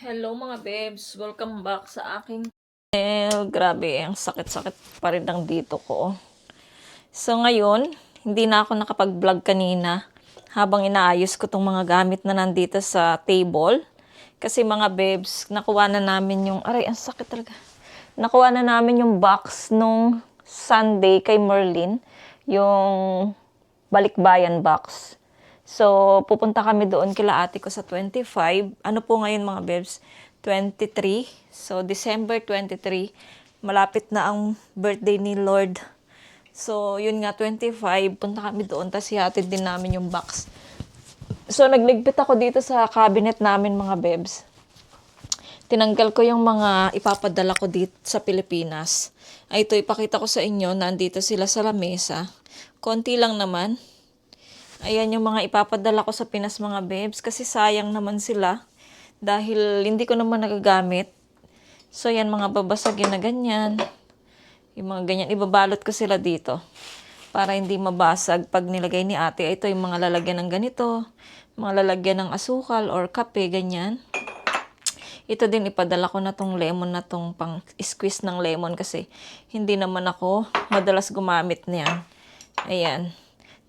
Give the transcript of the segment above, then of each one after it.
Hello mga bebs, welcome back sa aking channel. Grabe, ang sakit-sakit pa rin ng dito ko. So ngayon, hindi na ako nakapag-vlog kanina habang inaayos ko tong mga gamit na nandito sa table. Kasi mga bebs, nakuha na namin yung, aray, ang sakit talaga. Nakuha na namin yung box nung Sunday kay Merlin, yung balikbayan box. So, pupunta kami doon kila ate ko sa 25. Ano po ngayon mga bebs? 23. So, December 23. Malapit na ang birthday ni Lord. So, yun nga, 25. Punta kami doon. Tapos ihatid din namin yung box. So, nagligpit ako dito sa cabinet namin mga bebs. Tinanggal ko yung mga ipapadala ko dito sa Pilipinas. Ay, ito, ipakita ko sa inyo. Nandito sila sa lamesa. Konti lang naman. Ayan yung mga ipapadala ko sa Pinas mga bebs. Kasi sayang naman sila. Dahil hindi ko naman nagagamit. So yan mga babasagin na ganyan. Yung mga ganyan. Ibabalot ko sila dito. Para hindi mabasag pag nilagay ni ate. Ito yung mga lalagyan ng ganito. Mga lalagyan ng asukal or kape. Ganyan. Ito din ipadala ko na tong lemon na tong pang squeeze ng lemon. Kasi hindi naman ako madalas gumamit niyan. Ayan.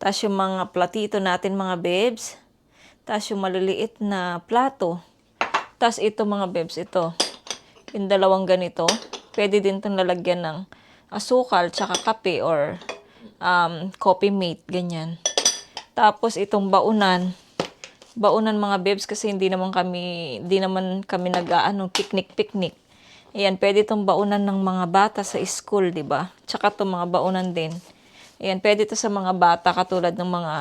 Tapos yung mga platito natin mga bebs. Tapos yung maliliit na plato. Tapos ito mga bebs, ito. Yung dalawang ganito. Pwede din itong lalagyan ng asukal, tsaka kape or coffee mate, ganyan. Tapos itong baunan. Baunan mga bebs kasi hindi naman kami picnic. Ayan, pwede itong baunan ng mga bata sa school, di ba? Tsaka itong mga baunan din. Ayan, pwede ito sa mga bata katulad ng mga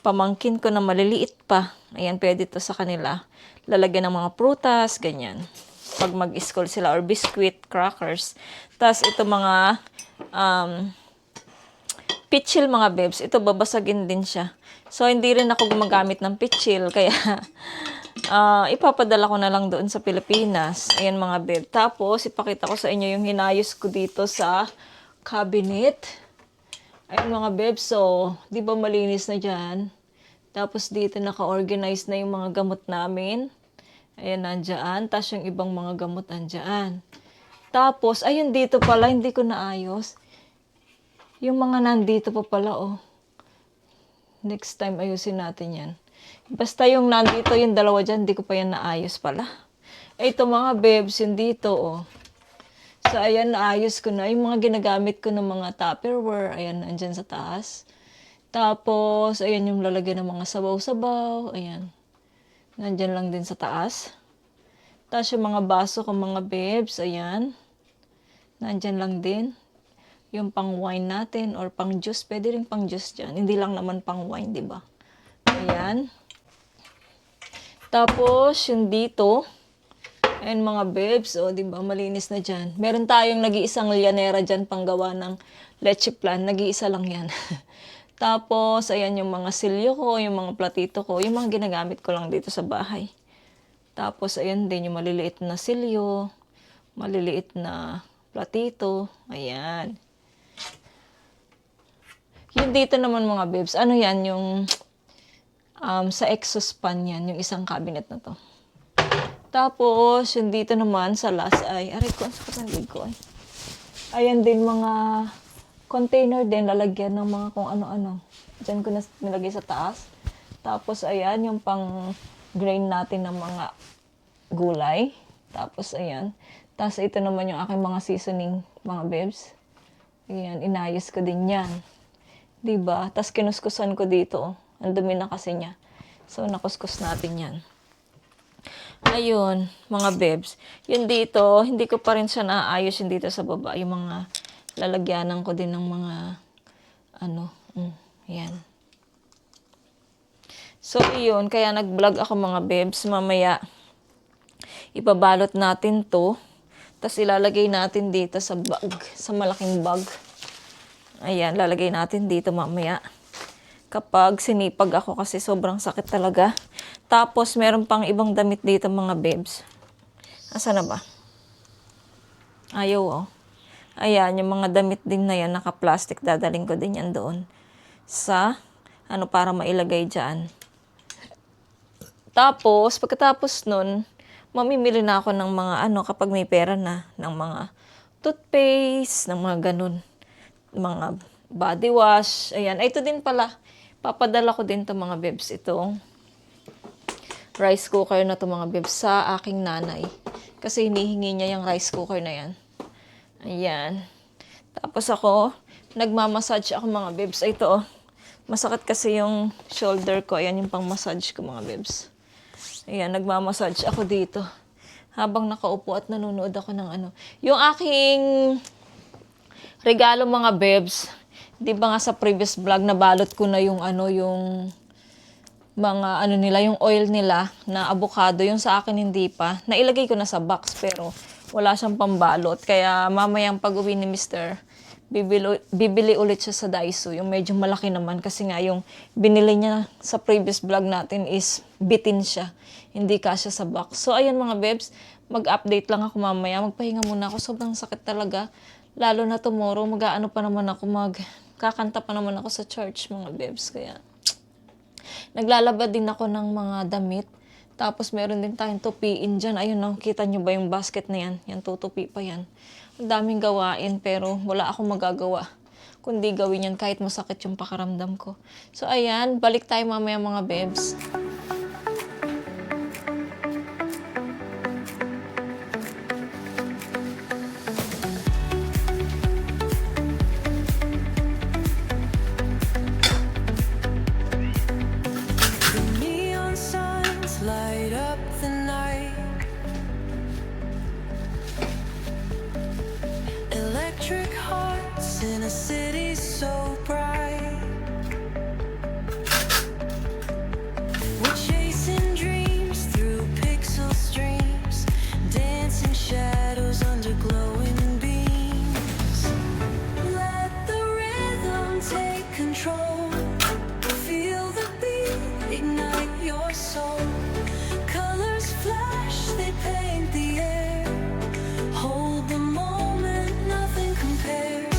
pamangkin ko na maliliit pa. Ayan, pwede ito sa kanila. Lalagyan ng mga prutas, ganyan. Pag mag-school sila or biscuit, crackers. Tapos ito mga pitchil mga bebs. Ito babasagin din siya. So, hindi rin ako gumagamit ng pitchil. Kaya, ipapadala ko na lang doon sa Pilipinas. Ayan mga beb. Tapos, ipakita ko sa inyo yung hinayos ko dito sa cabinet. Ayun mga bebs, so, di ba malinis na dyan? Tapos dito naka-organize na yung mga gamot namin. Ayan, nandyan. Tapos yung ibang mga gamot nandyan. Tapos, ayun dito pala, hindi ko naayos. Yung mga nandito pa pala, oh. Next time, ayusin natin yan. Basta yung nandito, yung dalawa dyan, hindi ko pa yan naayos pala. Ito mga bebs, yung dito, oh. So, ayan, naayos ko na. Yung mga ginagamit ko ng mga Tupperware, ayan, andyan sa taas. Tapos, ayan yung lalagyan ng mga sabaw-sabaw, ayan. Nandyan lang din sa taas. Tapos, yung mga baso ko, mga bebs, ayan. Nandyan lang din. Yung pang wine natin or pang juice, pwede rin pang juice dyan. Hindi lang naman pang wine, di ba? Ayan. Tapos, yung dito, ayan mga bebs, o diba, malinis na dyan. Meron tayong nag-iisang lyanera dyan panggawa ng leche plan. Nag-iisa lang yan. Tapos, ayan yung mga silyo ko, yung mga platito ko, yung mga ginagamit ko lang dito sa bahay. Tapos, ayan din yung maliliit na silyo, maliliit na platito. Ayan. Yung dito naman mga bebs, ano yan, yung sa exhaust fan yan, yung isang cabinet na to. Tapos, yung dito naman sa last ay, aray ko, ang sakit ng lig ko ay. Ayan din mga container din, lalagyan ng mga kung ano-ano. Diyan ko na nilagay sa taas. Tapos, ayan, yung pang grain natin ng mga gulay. Tapos, ayan. Tapos ito naman yung aking mga seasoning, mga bebs. Ayan, inayos ko din yan. Diba? Tapos kinuskusan ko dito. Ang dumi na kasi niya. So, nakuskus natin yan. Ayun, mga bebs. Yun dito, hindi ko pa rin siya naayos yung dito sa baba. Yung mga lalagyanan ko din ng mga, yan. So, yun. Kaya nag-vlog ako mga bebs. Mamaya, ibabalot natin to. Tapos ilalagay natin dito sa bag. Sa malaking bag. Ayan, lalagay natin dito mamaya. Kapag sinipag ako kasi sobrang sakit talaga. Tapos, meron pang ibang damit dito mga bebs. Asa na ba? Ayaw oh. Ayan, yung mga damit din na yan, naka-plastic. Dadaling ko din yan doon. Sa, para mailagay dyan. Tapos, pagkatapos nun, mamimili na ako ng mga kapag may pera na, ng mga toothpaste, ng mga ganun. Mga body wash. Ayan. Ito din pala. Papadala ko din to mga bebs. Itong rice cooker na to mga bebs sa aking nanay. Kasi hinihingi niya yung rice cooker na yan. Ayan. Tapos ako, nagmamassage ako mga bebs. Ito masakit kasi yung shoulder ko. Ayan yung pang massage ko mga bebs. Ayan, nagmamassage ako dito. Habang nakaupo at nanonood ako ng Yung aking regalo mga bebs. Di ba nga sa previous vlog, nabalot ko na yung yung mga nila, yung oil nila na avocado. Yung sa akin hindi pa. Nailagay ko na sa box pero wala siyang pambalot. Kaya mamayang pag-uwi ni Mr. Bibili ulit siya sa Daiso. Yung medyo malaki naman kasi nga yung binili niya sa previous vlog natin is bitin siya. Hindi kasya sa box. So ayan mga bebs, mag-update lang ako mamaya. Magpahinga muna ako. Sobrang sakit talaga. Lalo na tomorrow, pa naman ako, kakanta pa naman ako sa church mga bebs. Kaya naglalaba din ako ng mga damit. Tapos meron din tayong tupiin dyan. Ayun kita nyo ba yung basket na yan? Yan, tutupi pa yan. Ang daming gawain pero wala akong magagawa. Kundi gawin yan kahit masakit yung pakaramdam ko. So ayan, balik tayo mamaya mga bebs. In a city so bright, we're chasing dreams through pixel streams, dancing shadows under glowing beams. Let the rhythm take control, feel the beat, ignite your soul. Colors flash, they paint the air, hold the moment, nothing compares.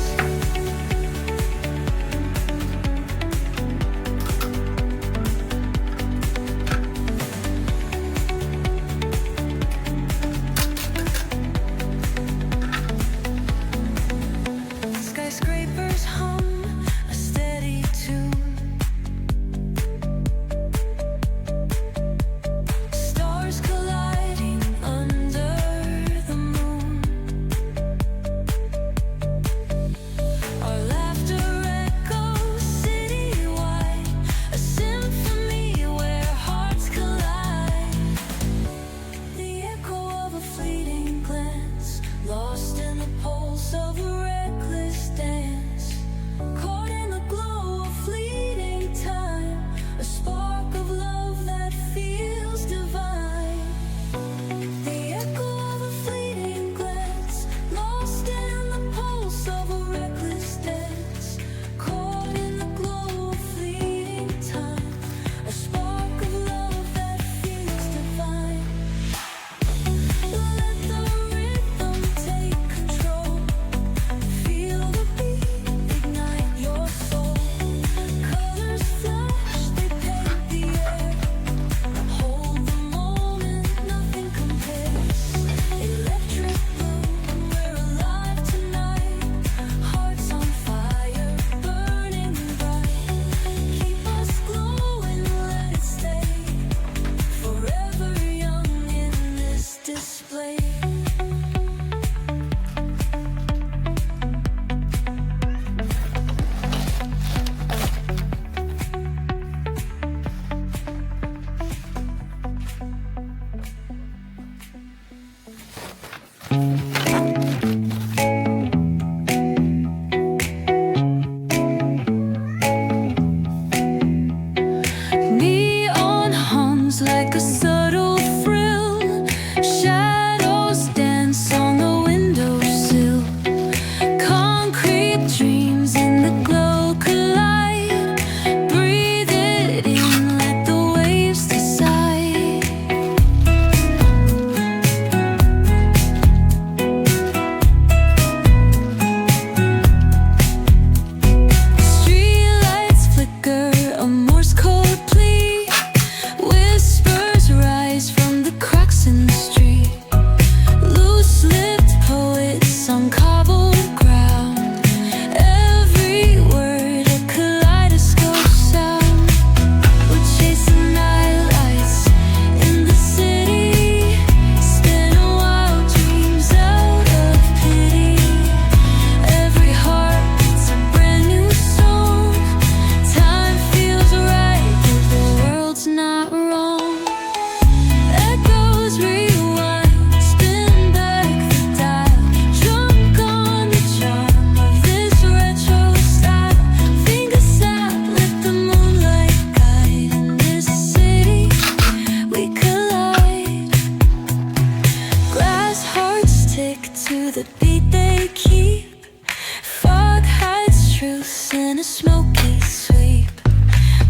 smoky sweep.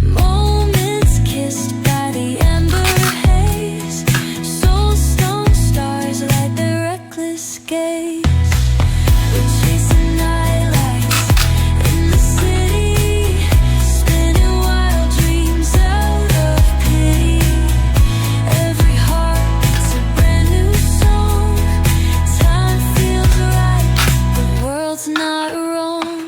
Moments kissed by the amber haze. Soulstone stars light their reckless gaze. We're chasing nightlights in the city, spinning wild dreams out of pity. Every heart's a brand new song. Time feels right, the world's not wrong.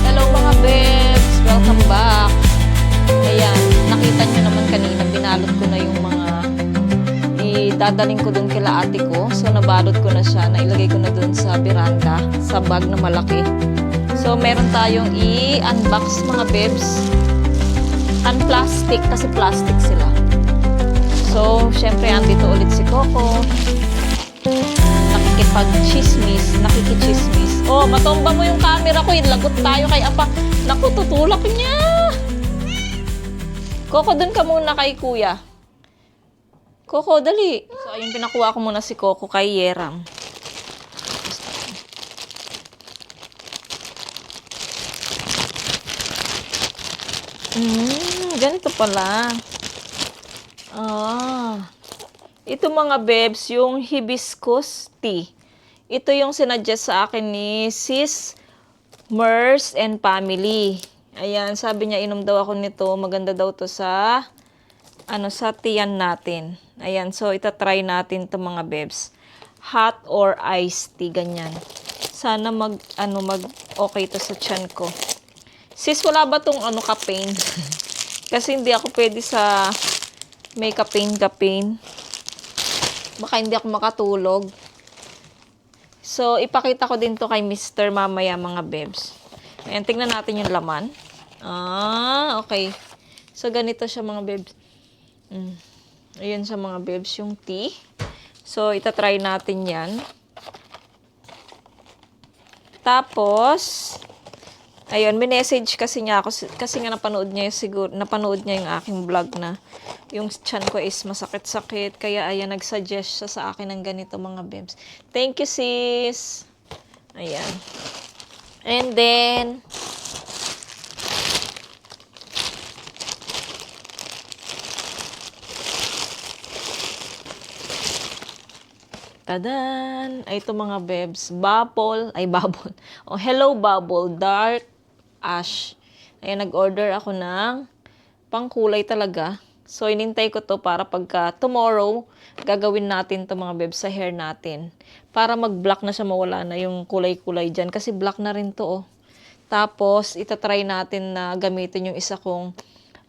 Hello mga babes! Welcome back! Ayan, nakita nyo naman kanina, binalot ko na yung mga idadaling ko dun kila ate ko. So, nabalot ko na siya, nailagay ko na dun sa veranda, sa bag na malaki. So, meron tayong i-unbox mga babes. Unplastic, kasi plastic sila. So, syempre, andito ulit si Coco. Nakikichismis. Oh, matomba mo yung camera ko. Lagot tayo kay Apa. Naku, tutulak niya. Coco, dun ka muna kay Kuya. Coco, dali. So, ayun, pinakuha ko muna si Coco kay Yeram. Ganito pala. Ito mga babes, yung hibiscus tea. Ito yung sinadjust sa akin ni Sis Mers and Family. Ayan, sabi niya inom daw ako nito. Maganda daw to sa sa tiyan natin. Ayan, so itatry natin to mga babes. Hot or iced tea, ganyan. Sana mag okay to sa tiyan ko. Sis, wala ba tong caffeine? Kasi hindi ako pwede sa may caffeine. Baka hindi ako makatulog. So, ipakita ko din to kay Mr. mamaya mga babes. Ayan, tingnan natin yung laman. Okay. So, ganito siya mga babes. Ayan sa mga babes yung tea. So, itatry natin yan. Tapos, ayun, minessage kasi niya ako kasi nga napanood niya yung aking vlog na yung tiyan ko is masakit-sakit. Kaya ayan, nag-suggest siya sa akin ng ganito mga babes. Thank you, sis. Ayan. And then, tadan! Ay, ito mga babes. Bubble. Oh, Hello Bubble. Dark Ash. Ayan, nag-order ako ng pangkulay talaga. So, inintay ko to para pagka tomorrow, gagawin natin to mga bebs sa hair natin. Para mag-black na siya, mawala na yung kulay-kulay dyan. Kasi black na rin to, oh. Tapos, itatry natin na gamitin yung isa kong,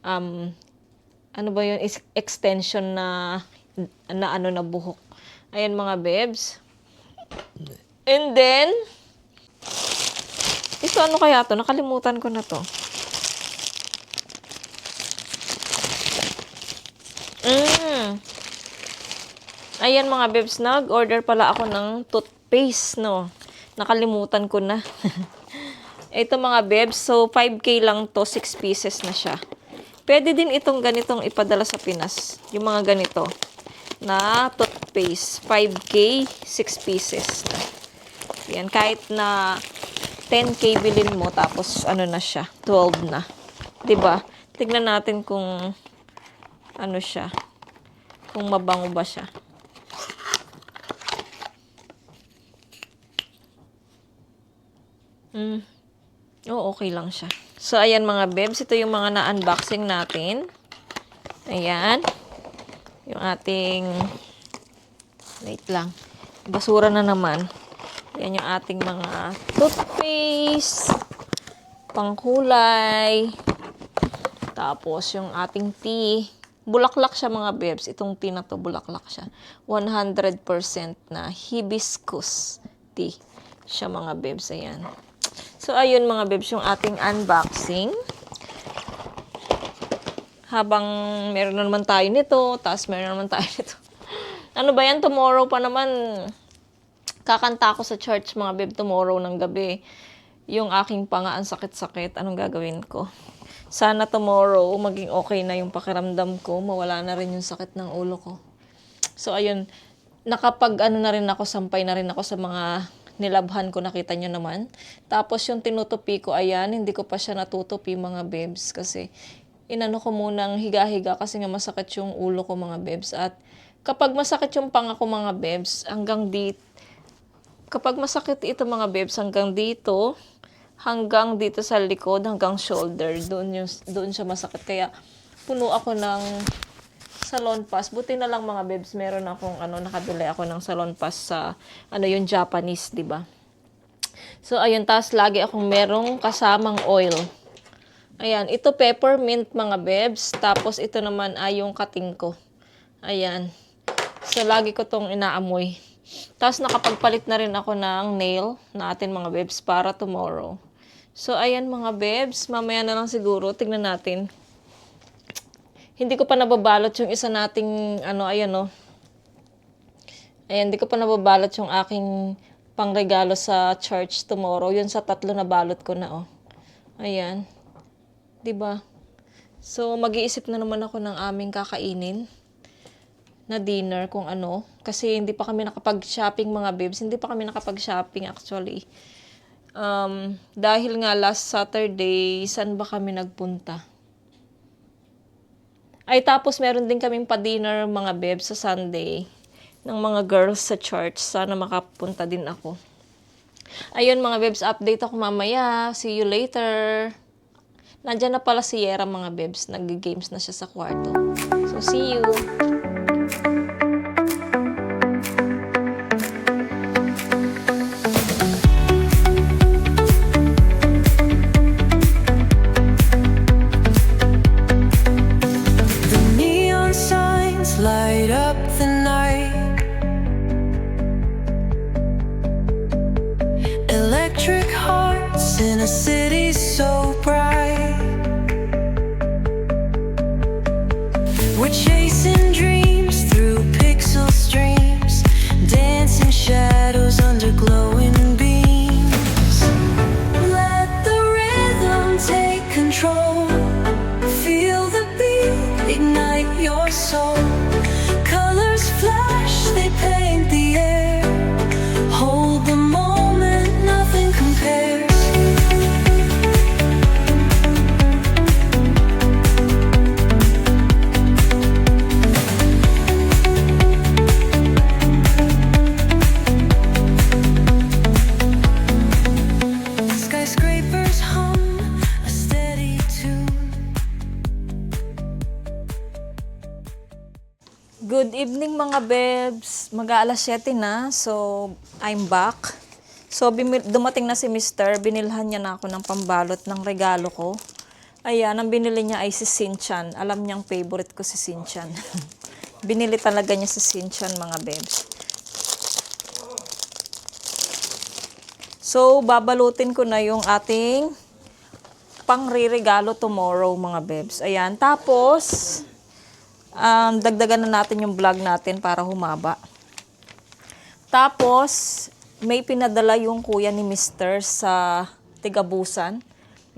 ano ba yun, extension na ano na buhok. Ayan mga bebs. And then, ito ano kaya to? Nakalimutan ko na to. Ayan mga bebs, nag-order pala ako ng toothpaste, no? Nakalimutan ko na. Ito mga bebs, so 5K lang to, 6 pieces na siya. Pwede din itong ganitong ipadala sa Pinas. Yung mga ganito na toothpaste. 5K, 6 pieces na. Yan, kahit na 10K bilhin mo, tapos ano na siya, 12 na. 'Di ba? Tignan natin kung ano siya. Kung mabango ba siya. Oo, okay lang siya. So, ayan mga bebs. Ito yung mga na-unboxing natin. Ayan. Yung ating... Wait lang. Basura na naman. Ayan yung ating mga toothpaste. Pangkulay. Tapos, yung ating tea. Bulaklak siya mga bebs. Itong tea na to, bulaklak siya. 100% na hibiscus tea siya mga bebs. Ayan. So, ayun mga bebs, yung ating unboxing. Habang meron na naman tayo nito, tapos meron na naman tayo nito. Ano ba yan? Tomorrow pa naman, kakanta ako sa church mga beb, tomorrow ng gabi. Yung aking panga, ang sakit-sakit. Anong gagawin ko? Sana tomorrow, maging okay na yung pakiramdam ko. Mawala na rin yung sakit ng ulo ko. So, ayun. Nakapag-ano na rin ako, sampay na rin ako sa mga nilabhan ko, nakita nyo naman. Tapos yung tinutupi ko, ayan, hindi ko pa siya natutupi mga bebs kasi inano ko munang higa-higa kasi nga masakit yung ulo ko mga bebs. At kapag masakit yung panga ko mga bebs, hanggang dito, kapag masakit ito mga bebs, hanggang dito sa likod, hanggang shoulder, doon siya masakit. Kaya puno ako ng salon pass. Buti na lang mga bebs, meron akong nakabili ako ng salon pass sa yung Japanese, 'di ba? So ayun, tas lagi akong merong kasamang oil. Ayan, ito peppermint mga bebs, tapos ito naman ay yung kating ko. Ayan. So lagi ko tong inaamoy. Tapos nakapagpalit na rin ako ng nail natin mga bebs para tomorrow. So ayan mga bebs, mamaya na lang siguro tignan natin. Hindi ko pa nababalot yung isa nating ayan, hindi ko pa nababalot yung aking pangregalo sa church tomorrow. Yun sa 3 na balot ko na, Ayan. 'Di ba? So mag-iisip na naman ako ng aming kakainin na dinner kung ano, kasi hindi pa kami nakapag-shopping mga bebs. Hindi pa kami nakapag-shopping actually. Dahil nga last Saturday, saan ba kami nagpunta? Ay, tapos meron din kaming pa-dinner mga bebs sa Sunday ng mga girls sa church. Sana makapunta din ako. Ayun mga bebs, update ako mamaya. See you later. Nandiyan na pala si Yera mga bebs. Nag-games na siya sa kwarto. So, see you. Light up the night. Electric hearts in a city so bright. We're chasing dreams through pixel streams, dancing shadows under glowing beams. Let the rhythm take control. Feel the beat, ignite your soul. Flash, they paint the air. Hold the moment, nothing compares. Skyscrapers hum a steady tune. Good evening mga bebs. Mag-aalas 7 na. So, I'm back. So, dumating na si Mr. Binilhan niya na ako ng pambalot ng regalo ko. Ayan, ang binili niya ay si Sinchan. Alam niyang favorite ko si Sinchan. Binili talaga niya si Sinchan mga bebs. So, babalutin ko na yung ating pangre-regalo tomorrow mga bebs. Ayan, tapos dagdagan na natin yung vlog natin para humaba. Tapos, may pinadala yung kuya ni Mr. sa Tigabusan.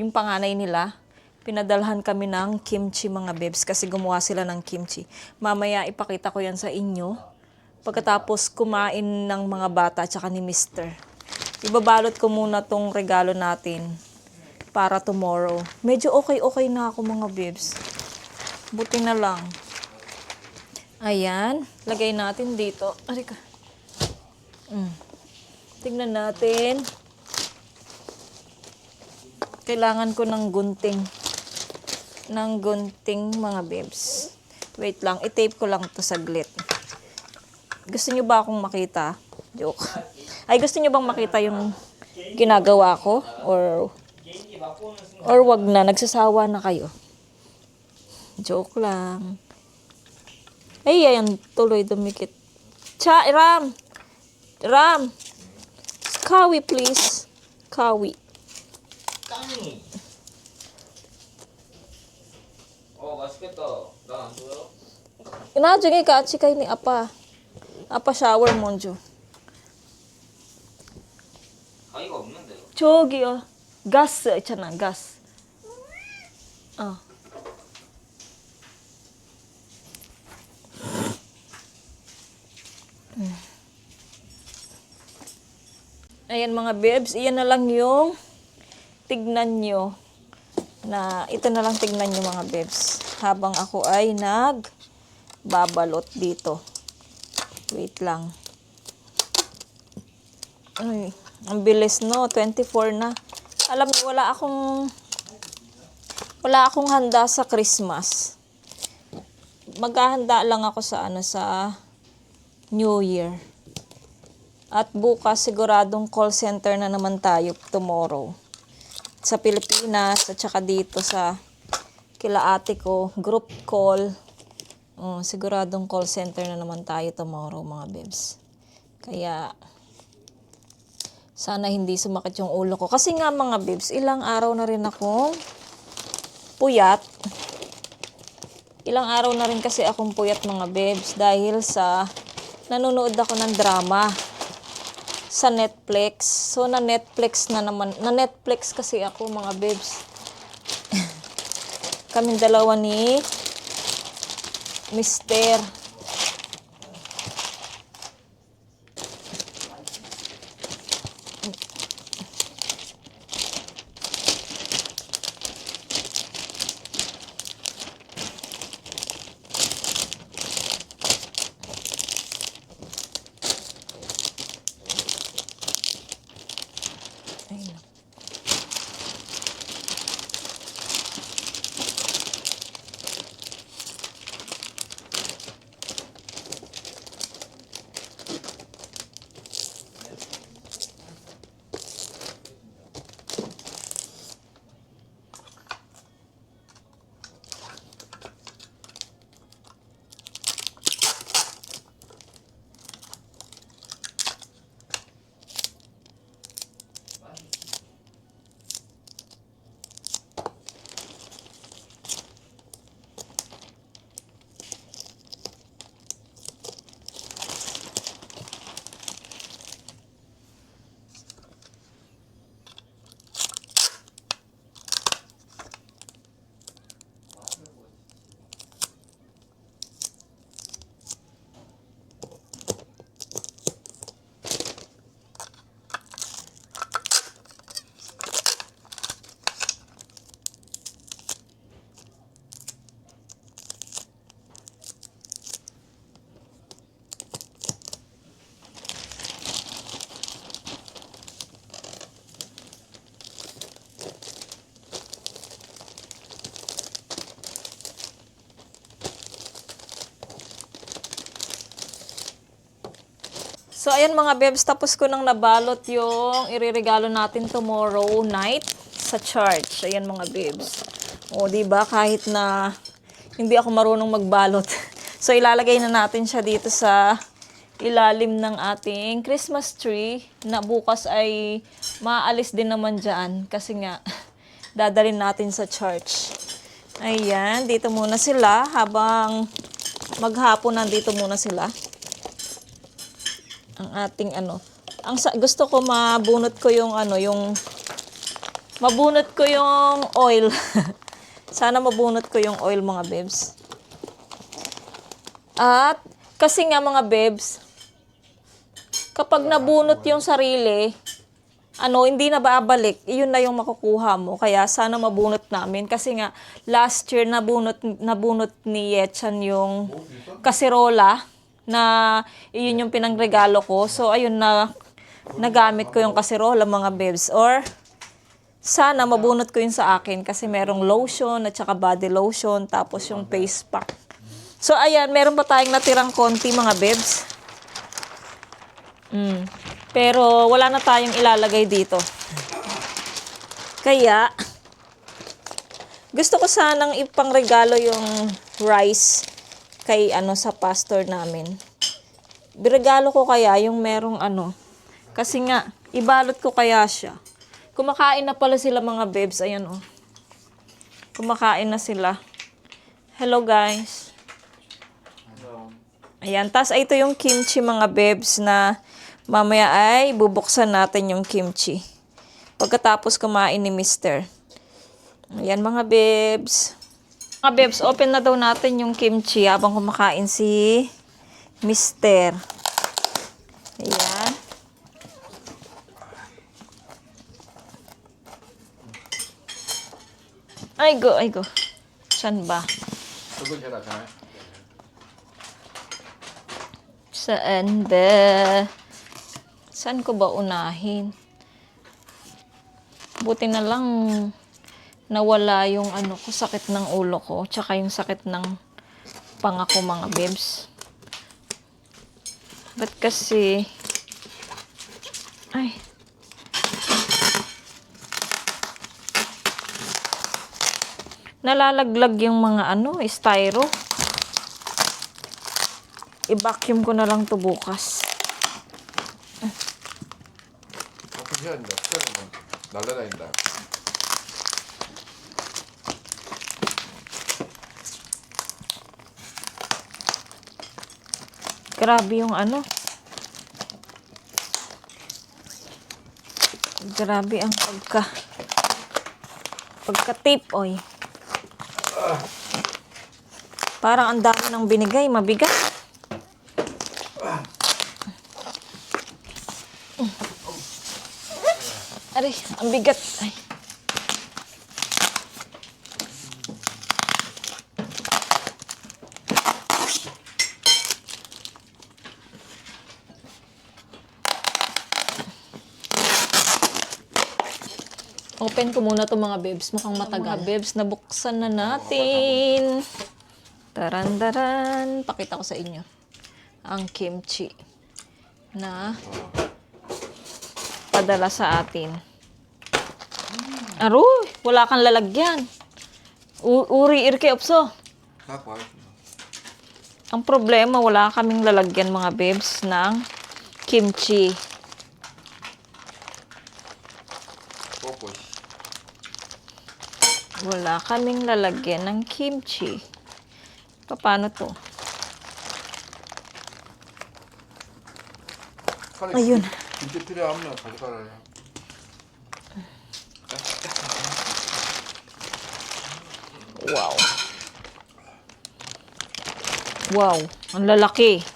Yung panganay nila. Pinadalhan kami ng kimchi mga bebs kasi gumawa sila ng kimchi. Mamaya ipakita ko yan sa inyo. Pagkatapos kumain ng mga bata at saka ni Mr. Ibabalot ko muna tong regalo natin para tomorrow. Medyo okay na ako mga bebs. Buti na lang. Ayan. Lagay natin dito. Arika. Tingnan natin. Kailangan ko ng gunting. Ng gunting mga bebs. Wait lang. I-tape ko lang to saglit. Gusto nyo ba akong makita? Joke. Ay, gusto nyo bang makita yung ginagawa ko? Or wag na, nagsasawa na kayo. Joke lang. Ay, ayan, tuloy dumikit. Ram! Ram! Kawi, please. Kawi. 나중에 같이 가니 아빠 샤워 먼저. 가위가 없는데요. 저기요. 가스 있잖아, 가스. Ayan mga bebs, iyan na lang yung tignan nyo. Ito na lang tignan nyo mga bebs. Habang ako ay nagbabalot dito. Wait lang. Ay, ang bilis no, 24 na. Alam niyo, wala akong handa sa Christmas. Maghahanda lang ako sa New Year. At bukas siguradong call center na naman tayo tomorrow. Sa Pilipinas at saka dito sa kila ate ko, group call. Siguradong call center na naman tayo tomorrow mga bebs. Kaya sana hindi sumakit yung ulo ko. Kasi nga mga bebs, ilang araw na rin akong puyat. Ilang araw na rin kasi akong puyat mga bebs dahil sa nanonood ako ng drama sa Netflix. So na Netflix kasi ako mga bebs. Kaming dalawa ni Mister. So, ayan mga bebs, tapos ko nang nabalot yung iririgalo natin tomorrow night sa church. Ayan mga bebs. O, diba? Kahit na hindi ako marunong magbalot. So, ilalagay na natin siya dito sa ilalim ng ating Christmas tree na bukas ay maalis din naman dyan kasi nga dadalhin natin sa church. Ayan, dito muna sila habang maghapon nandito muna sila. Ang ating gusto ko mabunot ko yung mabunot ko yung oil. Sana mabunot ko yung oil mga bebs. At kasi nga mga bebs, kapag nabunot yung sarili, hindi na babalik, yun na yung makukuha mo. Kaya sana mabunot namin. Kasi nga, last year nabunot ni Yetchan yung kasirola na yun yung pinangregalo ko. So, ayun na, nagamit ko yung kasirola mga bebs. Or, sana mabunot ko yun sa akin kasi merong lotion at saka body lotion, tapos yung face pack. So, ayan, meron pa tayong natirang konti mga bebs. Pero wala na tayong ilalagay dito. Kaya, gusto ko sanang ipangregalo yung rice kay sa pastor namin. Biregalo ko kaya yung merong kasi nga, ibalot ko kaya siya. Kumakain na pala sila mga bebs. Ayan Kumakain na sila. Hello guys. Ayan. Tas ito yung kimchi mga bebs na mamaya ay bubuksan natin yung kimchi. Pagkatapos kumain ni Mister. Ayan mga bebs. Mga bebs, open na daw natin yung kimchi habang kumakain si Mister. Ayan. Ay go. Saan ba? Saan ba? Saan ko ba unahin? Buti na lang nawala yung sakit ng ulo ko, tsaka yung sakit ng panga ko mga bebs. Ba't kasi nalalaglag yung mga styro. I-vacuum ko na lang to bukas. 날라다닌다. Grabe yung Grabe ang pagka-tape, oy. Parang ang dami ng binigay, mabigat. Aray, ang bigat. Ay. Open ko muna to mga bebs. Mukhang matagal. Mga bebs, nabuksan na natin. Taran-daran. Pakita ko sa inyo. Ang kimchi na padala sa atin. Aroy, wala kang lalagyan. Uri irke opso. Ang problema, wala kaming lalagyan mga bebs ng kimchi. Wala kaming lalagyan ng kimchi. Paano to? Ayun. 김치 필요하면 가져가라. Wow. Wow, ang lalaki.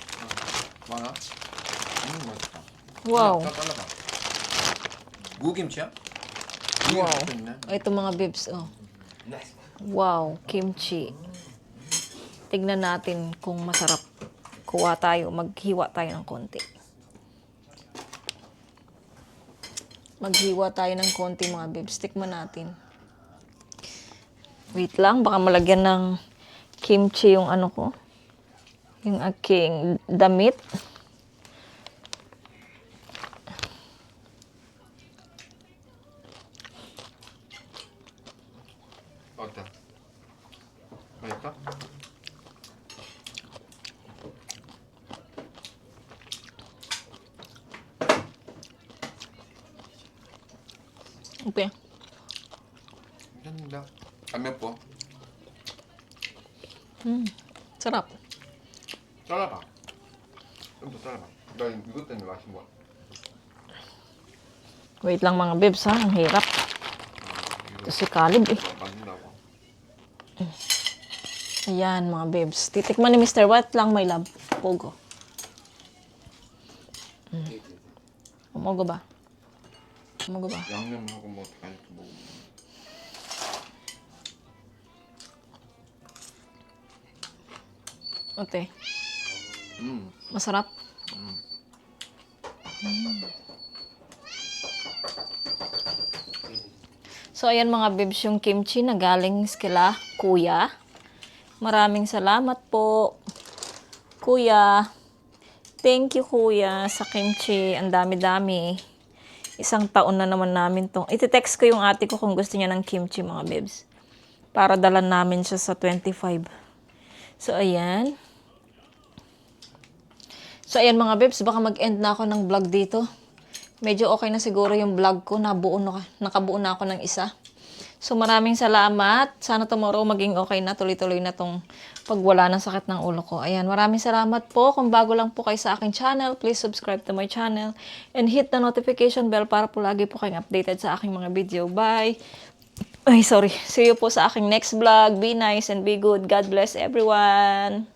많아? 맛있다. Wow. 잘라봐. 무김치야? Wow. 있네. Ito mga bibs, oh. Wow, kimchi. Tignan natin kung masarap. Maghiwa tayo ng konti. Maghiwa tayo ng konti mga bibs. Tikman natin. Wait lang, baka malagyan ng kimchi yung ko. Yung aking damit. Okay. 괜찮습니다. 안 맵고. Sarap. 잘라봐. 좀 더 잘라봐. 나 이것 때문에 맛있는 거야. Wait lang mga bebs ha. Ang hirap. Ito si Caleb eh. 만든다고. Ayan mga bebs. Titikman ni Mr. What lang my love. Pogo. Umogo ba? Umogo ba? 양념하고 뭐 다 이렇게 먹으면. Ote. 음. Masarap. So, ayan mga bibs yung kimchi na galing kila kuya. Maraming salamat po. Kuya. Thank you kuya sa kimchi. Ang dami-dami. Isang taon na naman namin tong. Iti-text ko yung ate ko kung gusto niya ng kimchi mga bibs. Para dalan namin siya sa 25. So, ayan. So, ayan mga bebs, baka mag-end na ako ng vlog dito. Medyo okay na siguro yung vlog ko. Nakabuo na ako ng isa. So, maraming salamat. Sana tomorrow maging okay na. Tuloy-tuloy na tong pagwala ng sakit ng ulo ko. Ayan, maraming salamat po. Kung bago lang po kayo sa aking channel, please subscribe to my channel. And hit the notification bell para po lagi po kayong updated sa aking mga video. Bye! Ay, sorry. See you po sa aking next vlog. Be nice and be good. God bless everyone!